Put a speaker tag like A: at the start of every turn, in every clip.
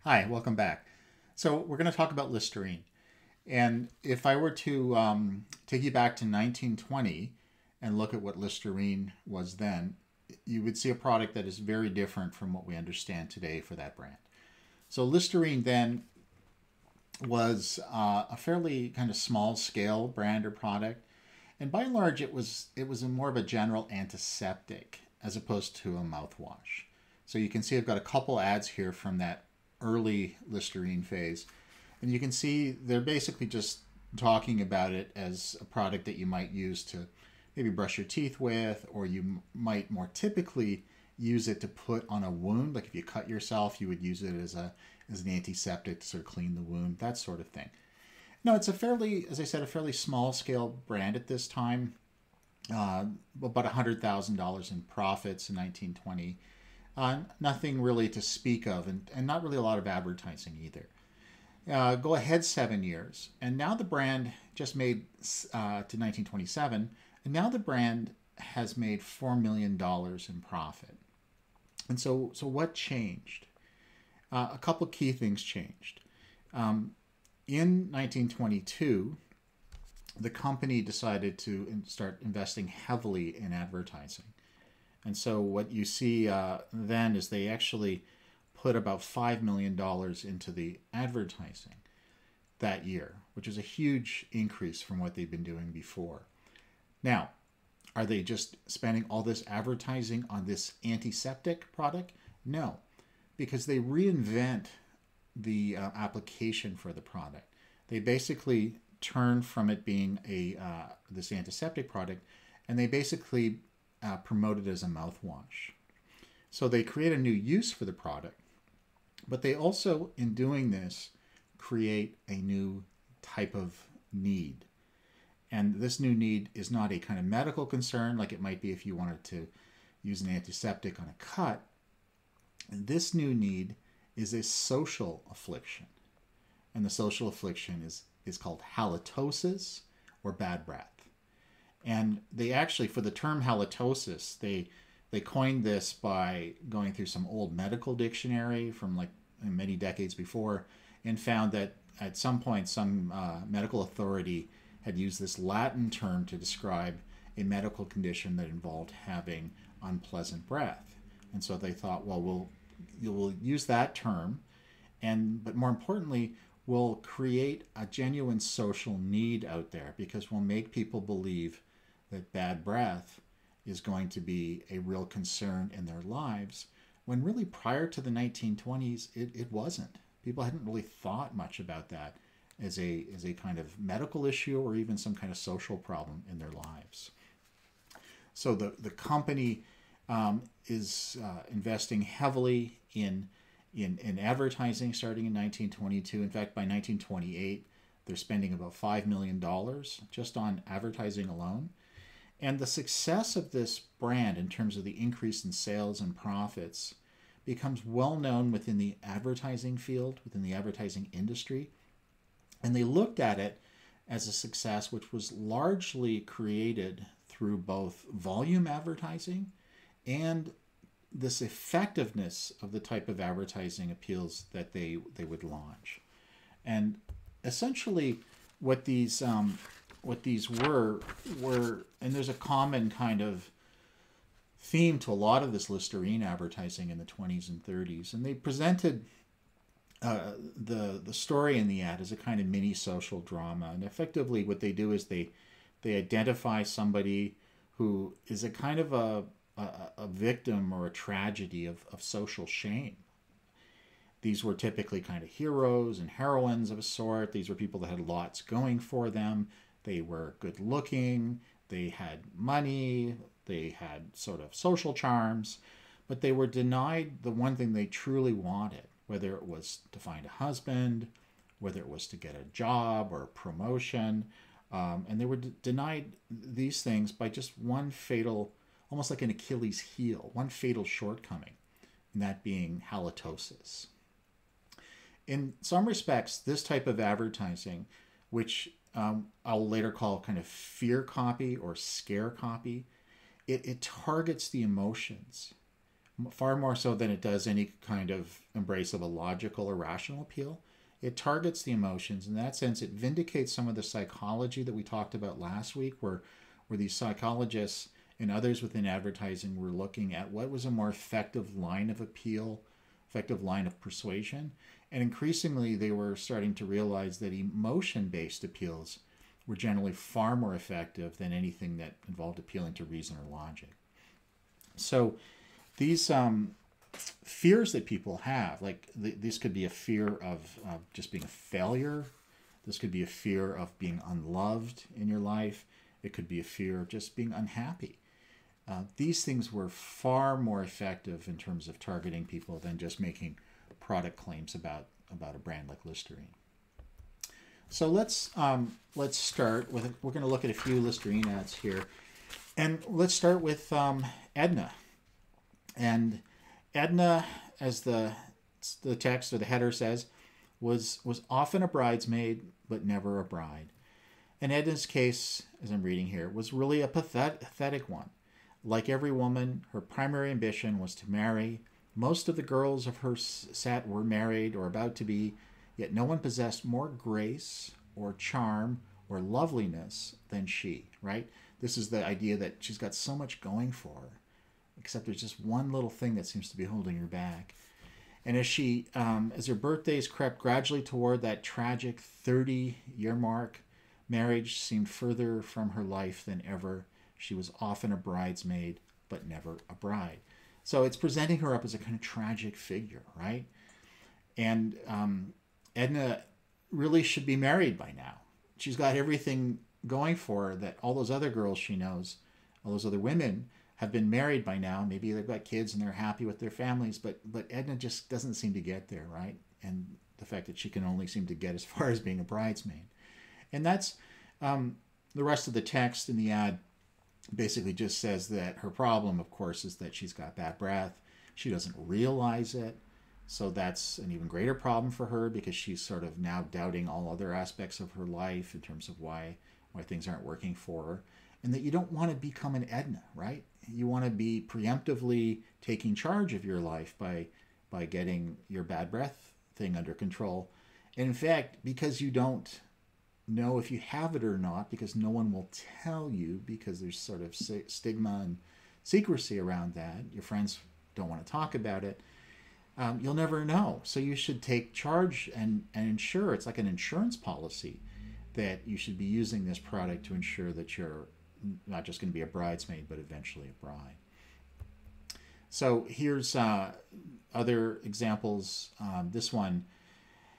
A: Hi, welcome back. So we're going to talk about Listerine. And if I were to take you back to 1920 and look at what Listerine was then, you would see a product that is very different from what we understand today for that brand. So Listerine then was a fairly kind of small scale brand or product, and by and large it was more of a general antiseptic as opposed to a mouthwash. So you can see I've got a couple ads here from that early Listerine phase, and you can see they're basically just talking about it as a product that you might use to maybe brush your teeth with, or you might more typically use it to put on a wound. Like if you cut yourself, you would use it as an antiseptic to sort of clean the wound, that sort of thing. No, it's a fairly, as I said, a fairly small scale brand at this time. About $100,000 in profits in 1920. Nothing really to speak of, and not really a lot of advertising either. Go ahead 7 years, and now the brand just made to 1927, and now the brand has made $4 million in profit. And so what changed? A couple key things changed. In 1922, the company decided to start investing heavily in advertising. And so what you see then is they actually put about $5 million into the advertising that year, which is a huge increase from what they've been doing before. Now, are they just spending all this advertising on this antiseptic product? No, because they reinvent the application for the product. They basically turn from it being a this antiseptic product, and they basically promote it as a mouthwash. So they create a new use for the product, but they also, in doing this, create a new type of need. And this new need is not a kind of medical concern like it might be if you wanted to use an antiseptic on a cut. This new need is a social affliction. And the social affliction is called halitosis, or bad breath. And they actually, for the term halitosis, they coined this by going through some old medical dictionary from like many decades before, and found that at some point some medical authority had used this Latin term to describe a medical condition that involved having unpleasant breath. And so they thought, well, we'll use that term, but more importantly, we'll create a genuine social need out there, because we'll make people believe that bad breath is going to be a real concern in their lives, when really prior to the 1920s, it wasn't. People hadn't really thought much about that as a kind of medical issue or even some kind of social problem in their lives. So the company is investing heavily in advertising starting in 1922. In fact, by 1928, they're spending about $5 million just on advertising alone. And the success of this brand in terms of the increase in sales and profits becomes well known within the advertising field, within the advertising industry. And they looked at it as a success which was largely created through both volume advertising and this effectiveness of the type of advertising appeals that they would launch. And essentially what these were, and there's a common kind of theme to a lot of this Listerine advertising in the 20s and 30s, and they presented the story in the ad as a kind of mini social drama. And effectively what they do is they identify somebody who is a kind of a victim or a tragedy of social shame. These were typically kind of heroes and heroines of a sort. These were people that had lots going for them. They were good looking, they had money, they had sort of social charms, but they were denied the one thing they truly wanted, whether it was to find a husband, whether it was to get a job or a promotion. And they were denied these things by just one fatal, almost like an Achilles heel, one fatal shortcoming, and that being halitosis. In some respects, this type of advertising, which I'll later call kind of fear copy or scare copy, it targets the emotions far more so than it does any kind of embrace of a logical or rational appeal. It targets the emotions. In that sense, it vindicates some of the psychology that we talked about last week, where these psychologists and others within advertising were looking at what was a more effective line of appeal, effective line of persuasion. And increasingly, they were starting to realize that emotion-based appeals were generally far more effective than anything that involved appealing to reason or logic. So these fears that people have, like this could be a fear of just being a failure. This could be a fear of being unloved in your life. It could be a fear of just being unhappy. These things were far more effective in terms of targeting people than just making product claims about a brand like Listerine. So let's start with, we're going to look at a few Listerine ads here. And let's start with Edna. And Edna, as the text or the header says, was often a bridesmaid, but never a bride. And Edna's case, as I'm reading here, was really a pathetic one. Like every woman, her primary ambition was to marry. Most of the girls of her set were married or about to be, yet no one possessed more grace or charm or loveliness than she, right? This is the idea that she's got so much going for her, except there's just one little thing that seems to be holding her back. And as her birthdays crept gradually toward that tragic 30-year mark, marriage seemed further from her life than ever. She was often a bridesmaid, but never a bride. So it's presenting her up as a kind of tragic figure, right? And Edna really should be married by now. She's got everything going for her that all those other girls she knows, all those other women have been married by now. Maybe they've got kids and they're happy with their families, but Edna just doesn't seem to get there, right? And the fact that she can only seem to get as far as being a bridesmaid. And that's the rest of the text in the ad basically just says that her problem, of course, is that she's got bad breath. She doesn't realize it. So that's an even greater problem for her because she's sort of now doubting all other aspects of her life in terms of why things aren't working for her. And that you don't want to become an Edna, right? You want to be preemptively taking charge of your life by getting your bad breath thing under control. And in fact, because you don't know if you have it or not, because no one will tell you, because there's sort of stigma and secrecy around that, your friends don't want to talk about it, you'll never know. So you should take charge and ensure, it's like an insurance policy, that you should be using this product to ensure that you're not just going to be a bridesmaid, but eventually a bride. So here's other examples. This one,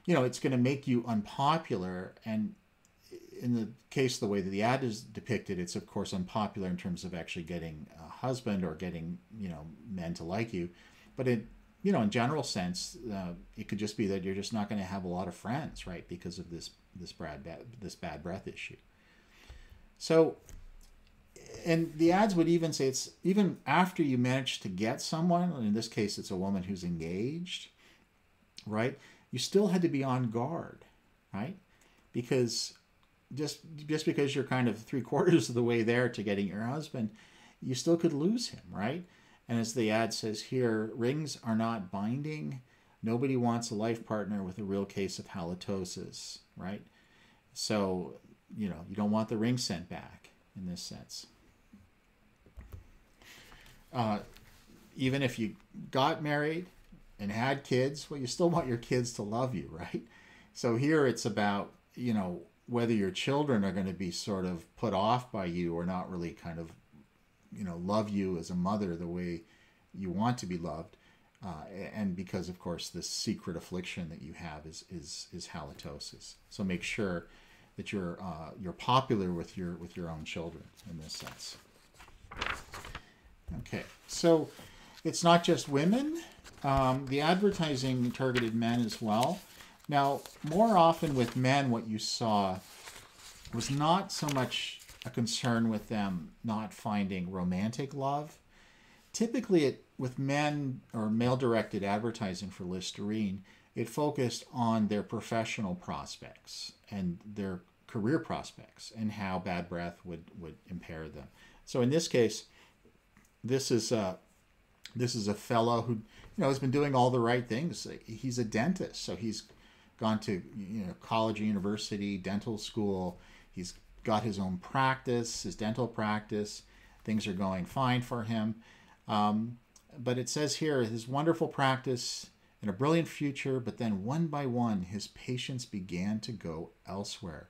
A: it's going to make you unpopular. And in the case, the way that the ad is depicted, it's of course unpopular in terms of actually getting a husband or getting, men to like you. But in general sense, it could just be that you're just not going to have a lot of friends, right? Because of this bad breath issue. So, and the ads would even say it's even after you manage to get someone, in this case it's a woman who's engaged, right? You still had to be on guard, right? Because just because you're kind of 3/4 of the way there to getting your husband, you still could lose him, right? And as the ad says here, rings are not binding. Nobody wants a life partner with a real case of halitosis, right? So, you don't want the ring sent back in this sense. Even if you got married and had kids, well, you still want your kids to love you, right? So here it's about, whether your children are going to be sort of put off by you or not really kind of, love you as a mother the way you want to be loved. And because, of course, this secret affliction that you have is halitosis. So make sure that you're popular with your own children in this sense. Okay, so it's not just women. The advertising targeted men as well. Now, more often with men, what you saw was not so much a concern with them not finding romantic love. Typically, with men or male-directed advertising for Listerine, it focused on their professional prospects and their career prospects and how bad breath would impair them. So in this case, this is This is a fellow who, has been doing all the right things. He's a dentist, so he's gone to college, university, dental school. He's got his own practice, his dental practice. Things are going fine for him. But it says here, his wonderful practice and a brilliant future, but then one by one, his patients began to go elsewhere.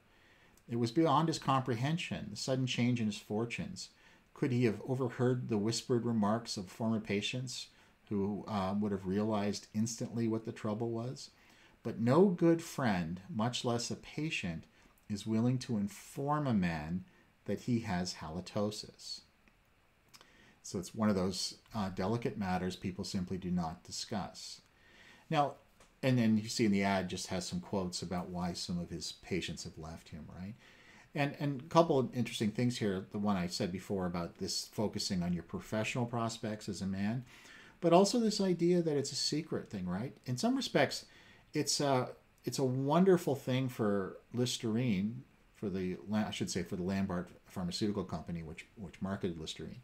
A: It was beyond his comprehension, the sudden change in his fortunes. Could he have overheard the whispered remarks of former patients who would have realized instantly what the trouble was? But no good friend, much less a patient, is willing to inform a man that he has halitosis. So it's one of those delicate matters people simply do not discuss. Now, and then you see in the ad just has some quotes about why some of his patients have left him, right? And a couple of interesting things here. The one I said before about this focusing on your professional prospects as a man, but also this idea that it's a secret thing, right? In some respects, it's a wonderful thing for Listerine, for the Lambert pharmaceutical company, which marketed Listerine.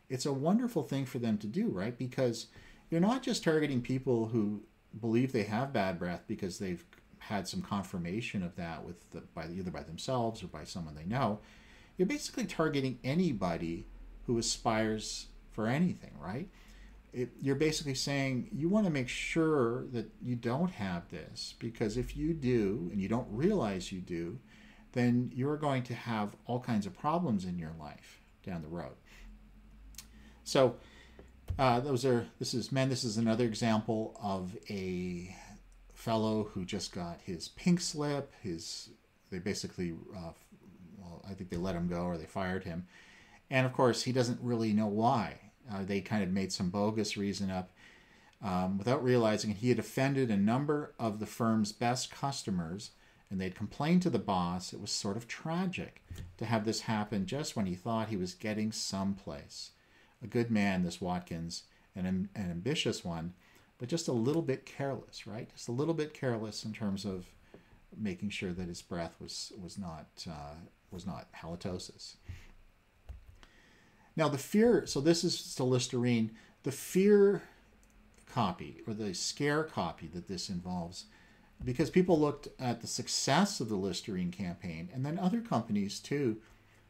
A: It's a wonderful thing for them to do, right? Because you're not just targeting people who believe they have bad breath because they've had some confirmation of that either by themselves or by someone they know. You're basically targeting anybody who aspires for anything, right? You're basically saying you want to make sure that you don't have this, because if you do and you don't realize you do, then you're going to have all kinds of problems in your life down the road. So this is another example of a fellow who just got his pink slip. They basically, I think they let him go or they fired him. And of course, he doesn't really know why. They kind of made some bogus reason up without realizing he had offended a number of the firm's best customers, and they'd complained to the boss. It was sort of tragic to have this happen just when he thought he was getting someplace. A good man, this Watkins, an ambitious one, but just a little bit careless, right? Just a little bit careless in terms of making sure that his breath was not halitosis. Now the fear, so this is still Listerine, the fear copy or the scare copy that this involves, because people looked at the success of the Listerine campaign, and then other companies too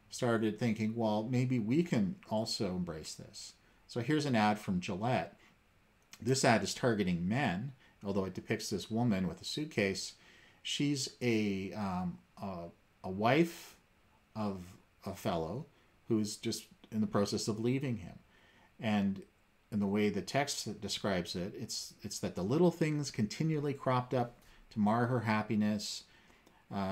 A: started thinking, well, maybe we can also embrace this. So here's an ad from Gillette. This ad is targeting men, although it depicts this woman with a suitcase. She's a wife of a fellow who's just in the process of leaving him. And in the way the text describes it, it's that the little things continually cropped up to mar her happiness.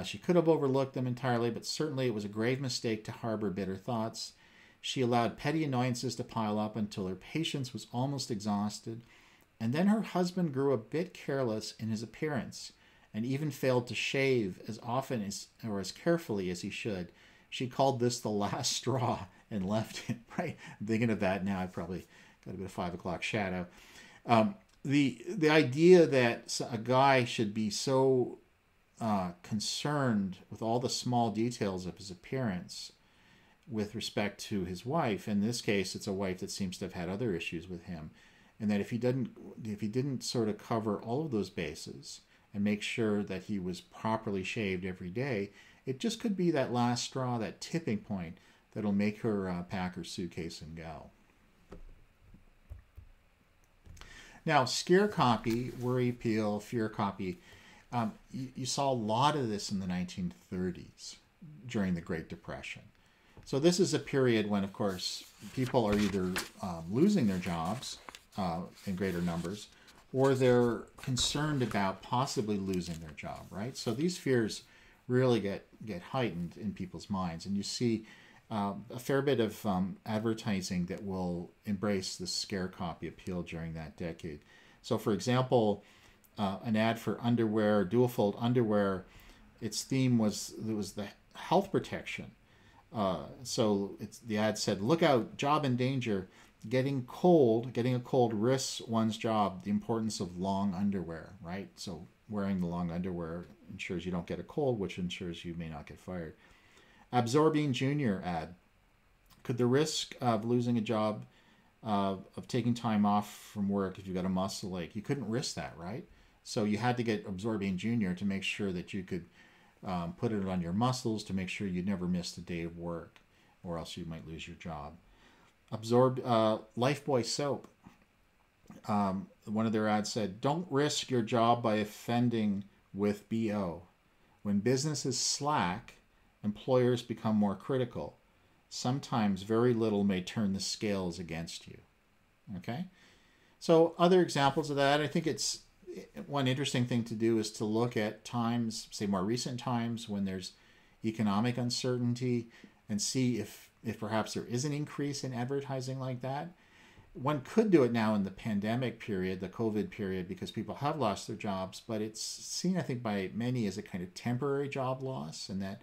A: She could have overlooked them entirely, but certainly it was a grave mistake to harbor bitter thoughts. She allowed petty annoyances to pile up until her patience was almost exhausted, and then her husband grew a bit careless in his appearance and even failed to shave as often or as carefully as he should. She called this the last straw and left him, right? I'm thinking of that now. I probably got a bit of 5 o'clock shadow. The idea that a guy should be so concerned with all the small details of his appearance with respect to his wife. In this case, it's a wife that seems to have had other issues with him, and that if he didn't sort of cover all of those bases and make sure that he was properly shaved every day, it just could be that last straw, that tipping point that'll make her pack her suitcase and go. Now, scare copy, worry appeal, fear copy. You saw a lot of this in the 1930s during the Great Depression. So this is a period when, of course, people are either losing their jobs in greater numbers, or they're concerned about possibly losing their job, right? So these fears really get heightened in people's minds. And you see a fair bit of advertising that will embrace the scare copy appeal during that decade. So, for example, an ad for underwear, dual-fold underwear, its theme was the health protection. So the ad said, "Look out, job in danger. Getting a cold risks one's job. The importance of long underwear," right? So wearing the long underwear ensures you don't get a cold, which ensures you may not get fired. Absorbing Junior ad. Could the risk of losing a job of taking time off from work if you got a muscle ache. You couldn't risk that, right? So you had to get Absorbane Junior to make sure that you could put it on your muscles to make sure you never missed a day of work, or else you might lose your job. Lifebuoy soap. One of their ads said, "Don't risk your job by offending with BO. When business is slack, employers become more critical. Sometimes very little may turn the scales against you." Okay? So other examples of that, I think it's one interesting thing to do is to look at times, say more recent times when there's economic uncertainty, and see if perhaps there is an increase in advertising like that. One could do it now in the pandemic period, the COVID period, because people have lost their jobs, but it's seen, I think, by many as a kind of temporary job loss, and that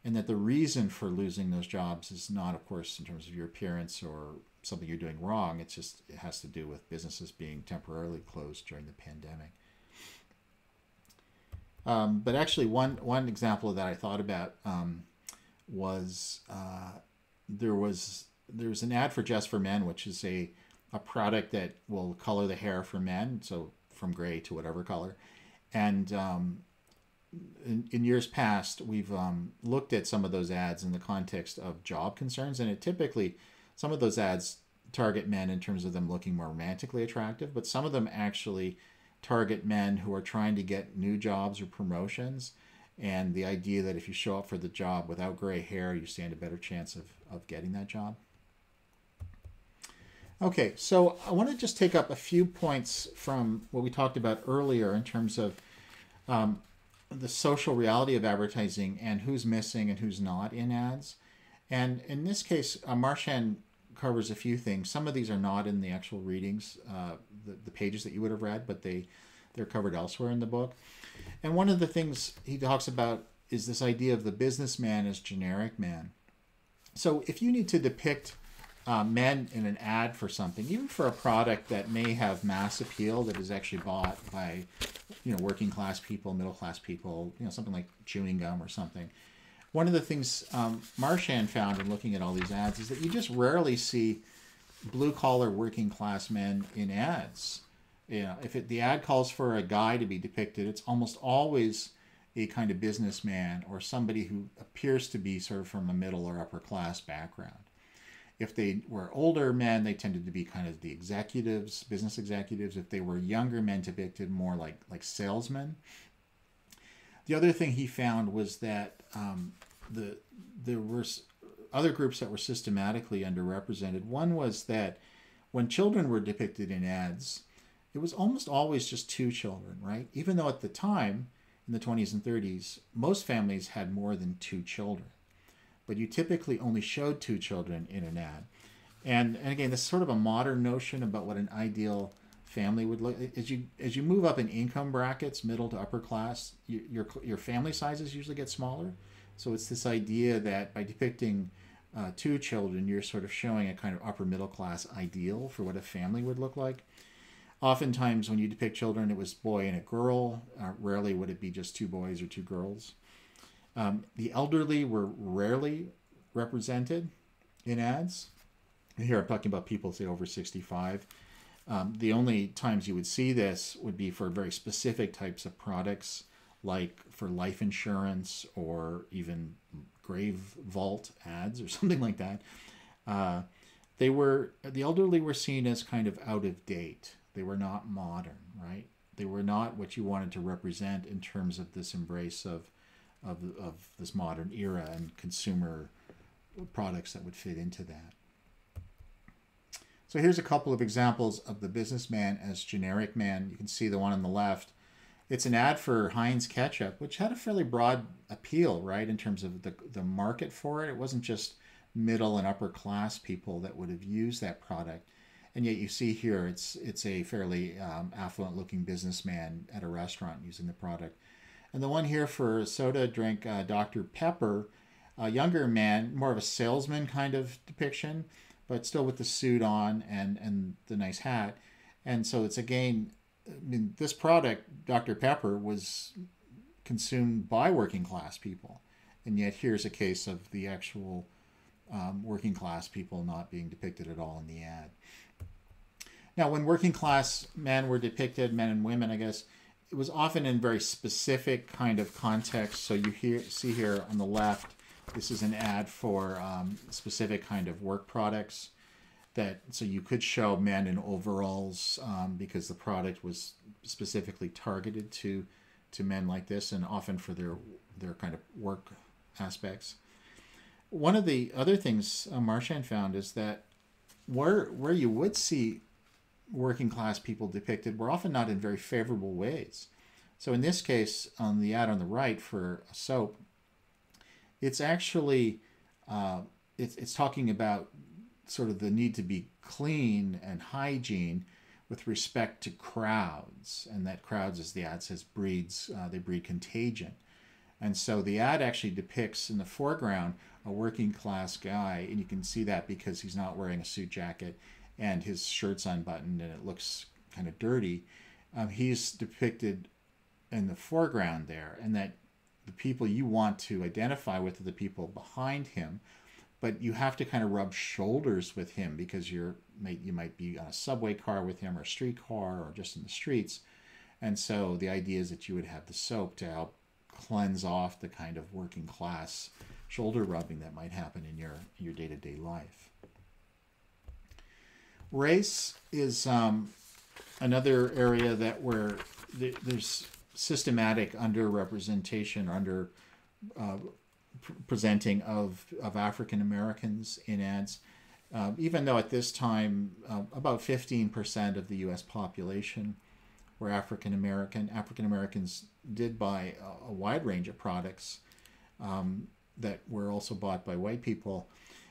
A: the reason for losing those jobs is not, of course, in terms of your appearance or something you're doing wrong. It has to do with businesses being temporarily closed during the pandemic. But actually, one example of that I thought about was there's an ad for Just for Men, which is a product that will color the hair for men, so from gray to whatever color. And in years past, we've looked at some of those ads in the context of job concerns, and some of those ads target men in terms of them looking more romantically attractive, but some of them actually target men who are trying to get new jobs or promotions, and the idea that if you show up for the job without gray hair, you stand a better chance of getting that job. Okay, so I want to just take up a few points from what we talked about earlier in terms of the social reality of advertising and who's missing and who's not in ads. And in this case, Marchand covers a few things. Some of these are not in the actual readings, the pages that you would have read, but they're covered elsewhere in the book. And one of the things he talks about is this idea of the businessman as generic man. So if you need to depict men in an ad for something, even for a product that may have mass appeal that is actually bought by working class people, middle class people, something like chewing gum or something. One of the things Marchand found in looking at all these ads is that you just rarely see blue-collar working class men in ads. If the ad calls for a guy to be depicted, it's almost always a kind of businessman or somebody who appears to be sort of from a middle or upper class background. If they were older men, they tended to be kind of the executives, business executives. If they were younger men, depicted more like salesmen. The other thing he found was that there were other groups that were systematically underrepresented. One was that when children were depicted in ads, it was almost always just two children, right? Even though at the time, in the 20s and 30s, most families had more than two children. But you typically only showed two children in an ad. And again, this is sort of a modern notion about what an ideal family would look. As you move up in income brackets, middle to upper class, your family sizes usually get smaller. So it's this idea that by depicting two children, you're sort of showing a kind of upper middle class ideal for what a family would look like. Oftentimes when you depict children, it was boy and a girl. Rarely would it be just two boys or two girls. The elderly were rarely represented in ads. And here I'm talking about people, say, over 65. The only times you would see this would be for very specific types of products, like for life insurance or even grave vault ads or something like that. The elderly were seen as kind of out of date. They were not modern, right? They were not what you wanted to represent in terms of this embrace of this modern era and consumer products that would fit into that. So here's a couple of examples of the businessman as generic man. You can see the one on the left. It's an ad for Heinz ketchup, which had a fairly broad appeal, right, in terms of the market for it. It wasn't just middle and upper class people that would have used that product. And yet you see here it's a fairly affluent looking businessman at a restaurant using the product. And the one here for soda drink Dr. Pepper, a younger man, more of a salesman kind of depiction, but still with the suit on and the nice hat. And so it's again, this product, Dr. Pepper, was consumed by working class people. And yet here's a case of the actual working class people not being depicted at all in the ad. Now, when working class men were depicted, men and women, I guess, it was often in very specific kind of context. So you see here on the left, this is an ad for specific kind of work products. So you could show men in overalls because the product was specifically targeted to men like this, and often for their kind of work aspects. One of the other things Marchand found is that where you would see working class people depicted were often not in very favorable ways. So in this case, on the ad on the right for a soap, it's actually it's talking about sort of the need to be clean and hygiene with respect to crowds, and that crowds, as the ad says, breeds they breed contagion. And so the ad actually depicts in the foreground a working class guy, and you can see that because he's not wearing a suit jacket and his shirt's unbuttoned and it looks kind of dirty. He's depicted in the foreground there, and that the people you want to identify with are the people behind him, but you have to kind of rub shoulders with him because you might be on a subway car with him or a streetcar or just in the streets. And so the idea is that you would have the soap to help cleanse off the kind of working class shoulder rubbing that might happen in your day-to-day life. Race is another area where there's systematic underrepresentation, presenting of African Americans in ads, even though at this time about 15% of the U.S. population were African American. African Americans did buy a wide range of products that were also bought by white people,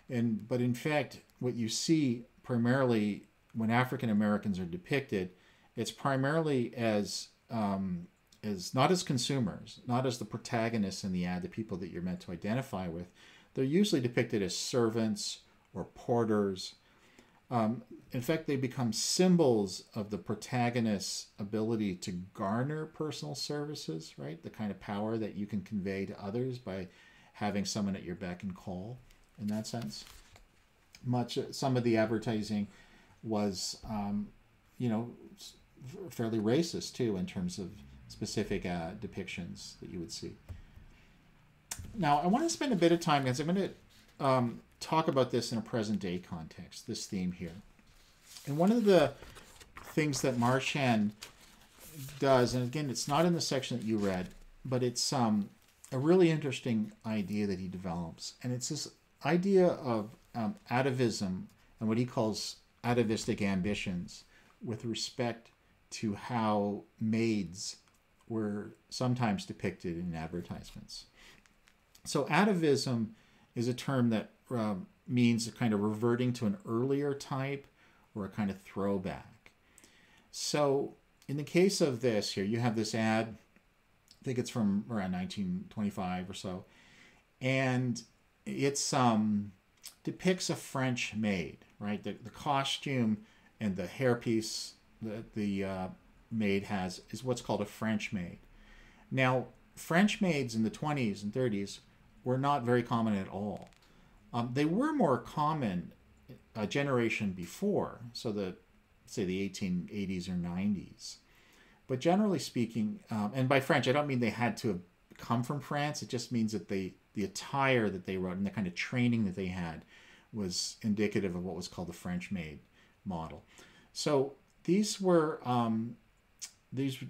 A: but in fact, what you see primarily when African Americans are depicted, it's primarily as not as consumers, not as the protagonists in the ad, the people that you're meant to identify with. They're usually depicted as servants or porters. In fact, they become symbols of the protagonist's ability to garner personal services, right? The kind of power that you can convey to others by having someone at your beck and call in that sense. Some of the advertising was, fairly racist too in terms of specific depictions that you would see. Now, I want to spend a bit of time, because I'm going to talk about this in a present-day context, this theme here. And one of the things that Marchand does, and again, it's not in the section that you read, but it's a really interesting idea that he develops. And it's this idea of atavism and what he calls atavistic ambitions with respect to how maids were sometimes depicted in advertisements. So atavism is a term that means kind of reverting to an earlier type or a kind of throwback. So in the case of this here, you have this ad, I think it's from around 1925 or so, and it's depicts a French maid, right? The costume and the hairpiece that the maid has is what's called a French maid. Now, French maids in the 20s and 30s were not very common at all. They were more common a generation before, so say the 1880s or 90s. But generally speaking, and by French, I don't mean they had to have come from France. It just means that the attire that they wrote and the kind of training that they had was indicative of what was called the French maid model. So these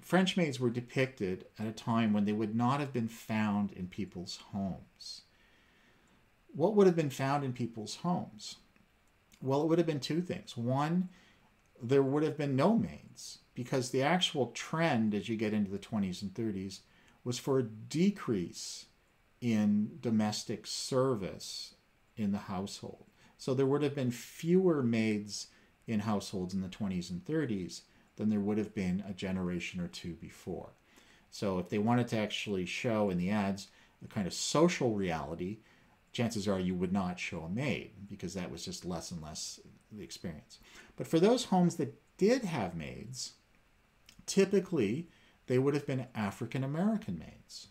A: French maids were depicted at a time when they would not have been found in people's homes. What would have been found in people's homes? Well, it would have been two things. One, there would have been no maids, because the actual trend as you get into the 20s and 30s was for a decrease in domestic service in the household. So there would have been fewer maids in households in the 20s and 30s than there would have been a generation or two before. So if they wanted to actually show in the ads the kind of social reality, chances are you would not show a maid, because that was just less and less the experience. But for those homes that did have maids, typically they would have been African American maids.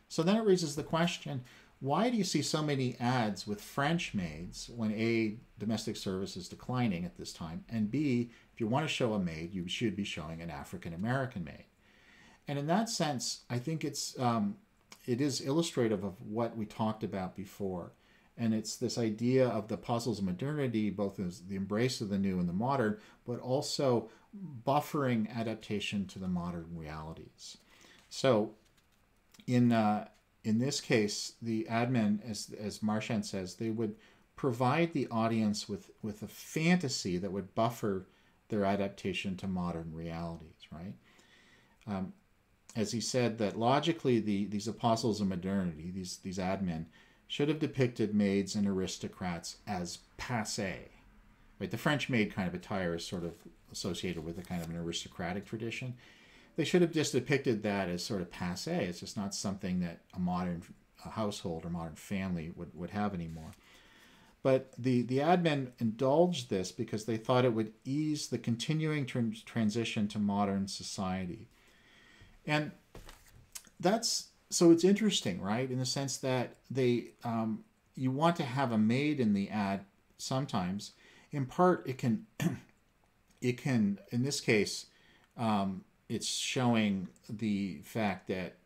A: So then it raises the question, why do you see so many ads with French maids when A, domestic service is declining at this time, and B, if you want to show a maid, you should be showing an African American maid. And in that sense, I think it is illustrative of what we talked about before. And it's this idea of the apostles of modernity, both as the embrace of the new and the modern, but also buffering adaptation to the modern realities. So in this case, the admin, as Marchand says, they would provide the audience with a fantasy that would buffer their adaptation to modern realities, right? As he said, that logically these apostles of modernity, these admin, should have depicted maids and aristocrats as passé. Right? The French maid kind of attire is sort of associated with a kind of an aristocratic tradition. They should have just depicted that as sort of passé. It's just not something that a modern household or modern family would have anymore. But the admin indulged this because they thought it would ease the continuing transition to modern society. And so it's interesting, right? In the sense that you want to have a maid in the ad sometimes. In part, it can, in this case, it's showing the fact that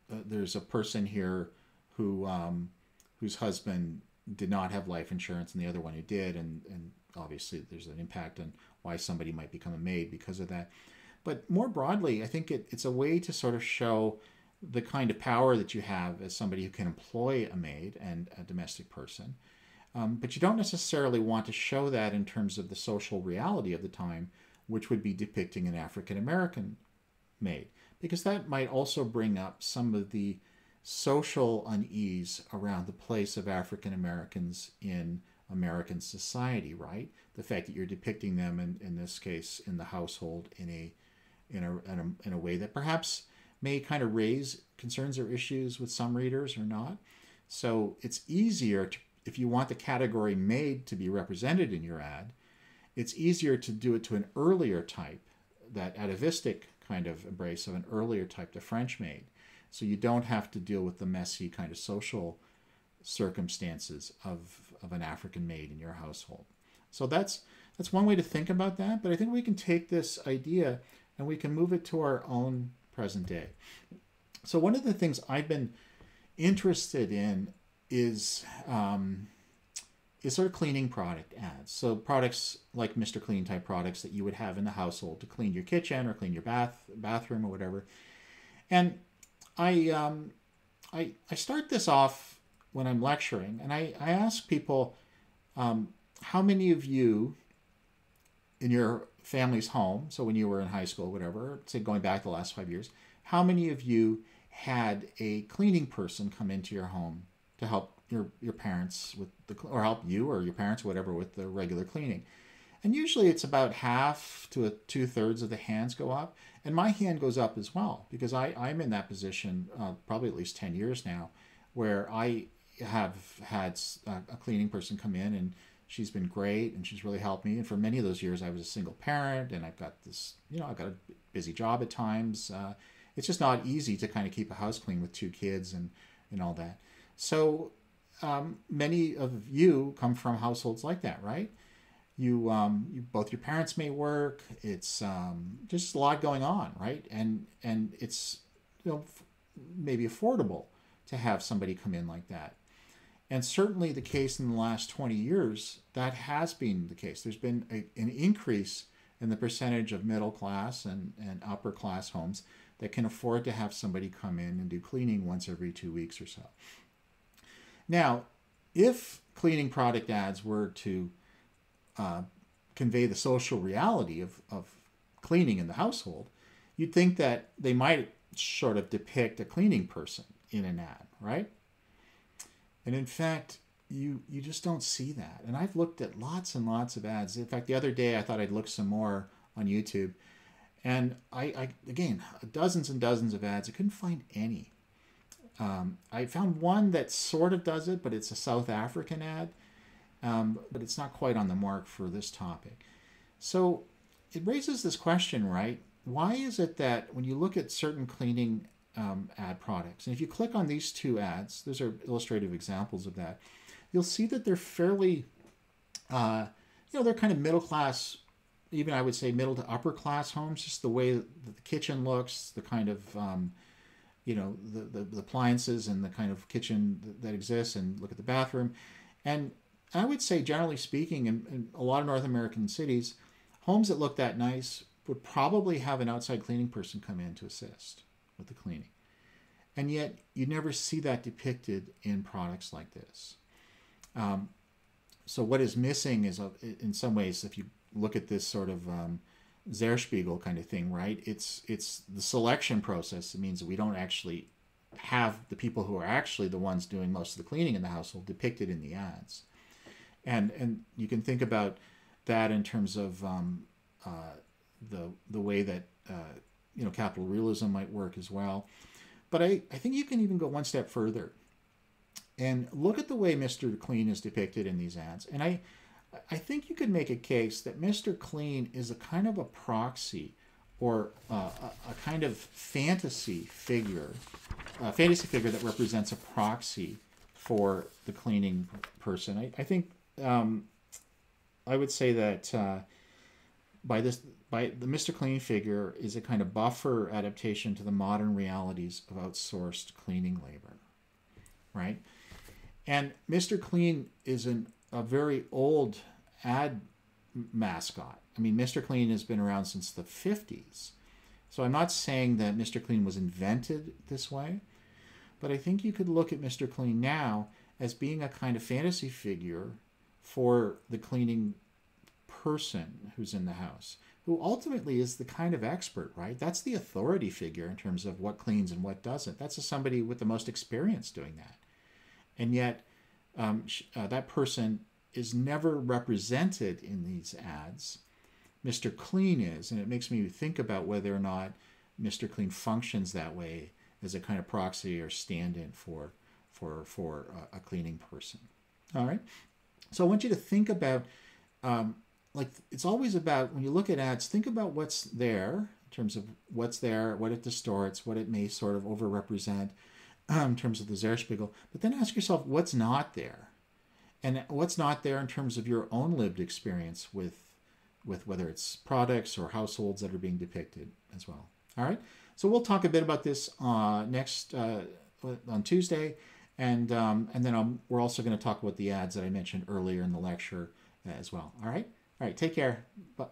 A: there's a person here whose husband did not have life insurance and the other one who did, and obviously there's an impact on why somebody might become a maid because of that. But more broadly, I think it's a way to sort of show the kind of power that you have as somebody who can employ a maid and a domestic person. But you don't necessarily want to show that in terms of the social reality of the time, which would be depicting an African American maid, because that might also bring up some of the social unease around the place of African Americans in American society, right? The fact that you're depicting them, in this case, in the household in a way that perhaps may kind of raise concerns or issues with some readers or not. So it's easier to, if you want the category maid to be represented in your ad, it's easier to do it to an earlier type, that atavistic kind of embrace of an earlier type, the French maid. So you don't have to deal with the messy kind of social circumstances of an African maid in your household. So that's one way to think about that. But I think we can take this idea and we can move it to our own present day. So one of the things I've been interested in is sort of cleaning product ads. So products like Mr. Clean type products that you would have in the household to clean your kitchen or clean your bathroom or whatever. And I start this off when I'm lecturing, and I ask people, how many of you in your family's home, so when you were in high school, whatever, say going back the last 5 years, how many of you had a cleaning person come into your home to help your parents with or help you or your parents, whatever, with the regular cleaning? And usually it's about half to 2/3 of the hands go up. And my hand goes up as well, because I'm in that position probably at least 10 years now, where I have had a cleaning person come in, and she's been great and she's really helped me. And for many of those years I was a single parent, and I've got this, I've got a busy job at times. It's just not easy to kind of keep a house clean with 2 kids and all that. So many of you come from households like that, right? You both your parents may work. It's just a lot going on, right? And it's maybe affordable to have somebody come in like that. And certainly the case in the last 20 years, that has been the case. There's been an increase in the percentage of middle class and upper class homes that can afford to have somebody come in and do cleaning once every 2 weeks or so. Now, if cleaning product ads were to convey the social reality of cleaning in the household, you'd think that they might sort of depict a cleaning person in an ad, right? And in fact, you just don't see that. And I've looked at lots and lots of ads. In fact, the other day I thought I'd look some more on YouTube, and I again, dozens and dozens of ads. I couldn't find any. I found one that sort of does it, but it's a South African ad. But it's not quite on the mark for this topic. So it raises this question, right? Why is it that when you look at certain cleaning ad products. And if you click on these two ads, those are illustrative examples of that, you'll see that they're fairly, they're kind of middle class, even I would say middle to upper class homes, just the way that the kitchen looks, the kind of, the appliances and the kind of kitchen that exists, and look at the bathroom. And I would say, generally speaking, in a lot of North American cities, homes that look that nice would probably have an outside cleaning person come in to assist with the cleaning. And yet you never see that depicted in products like this. So what is missing is, in some ways, if you look at this sort of Zerspiegel kind of thing, right? It's the selection process. It means that we don't actually have the people who are actually the ones doing most of the cleaning in the household depicted in the ads. And you can think about that in terms of the way that capital realism might work as well. But I think you can even go one step further and look at the way Mr. Clean is depicted in these ads. And I think you could make a case that Mr. Clean is a kind of a proxy, or a kind of fantasy figure that represents a proxy for the cleaning person. I think I would say that by the Mr. Clean figure is a kind of buffer adaptation to the modern realities of outsourced cleaning labor, right? And Mr. Clean is a very old ad mascot. I mean, Mr. Clean has been around since the 50s. So I'm not saying that Mr. Clean was invented this way, but I think you could look at Mr. Clean now as being a kind of fantasy figure for the cleaning person who's in the house, who ultimately is the kind of expert, right? That's the authority figure in terms of what cleans and what doesn't. That's somebody with the most experience doing that. And yet that person is never represented in these ads. Mr. Clean is, and it makes me think about whether or not Mr. Clean functions that way as a kind of proxy or stand-in for a cleaning person. All right. So I want you to think about, it's always about, when you look at ads, think about what's there in terms of what's there, what it distorts, what it may sort of overrepresent in terms of the Zerspiegel. But then ask yourself what's not there, and what's not there in terms of your own lived experience with whether it's products or households that are being depicted as well. All right. So we'll talk a bit about this next on Tuesday. And then we're also going to talk about the ads that I mentioned earlier in the lecture as well. All right. Take care. Bye.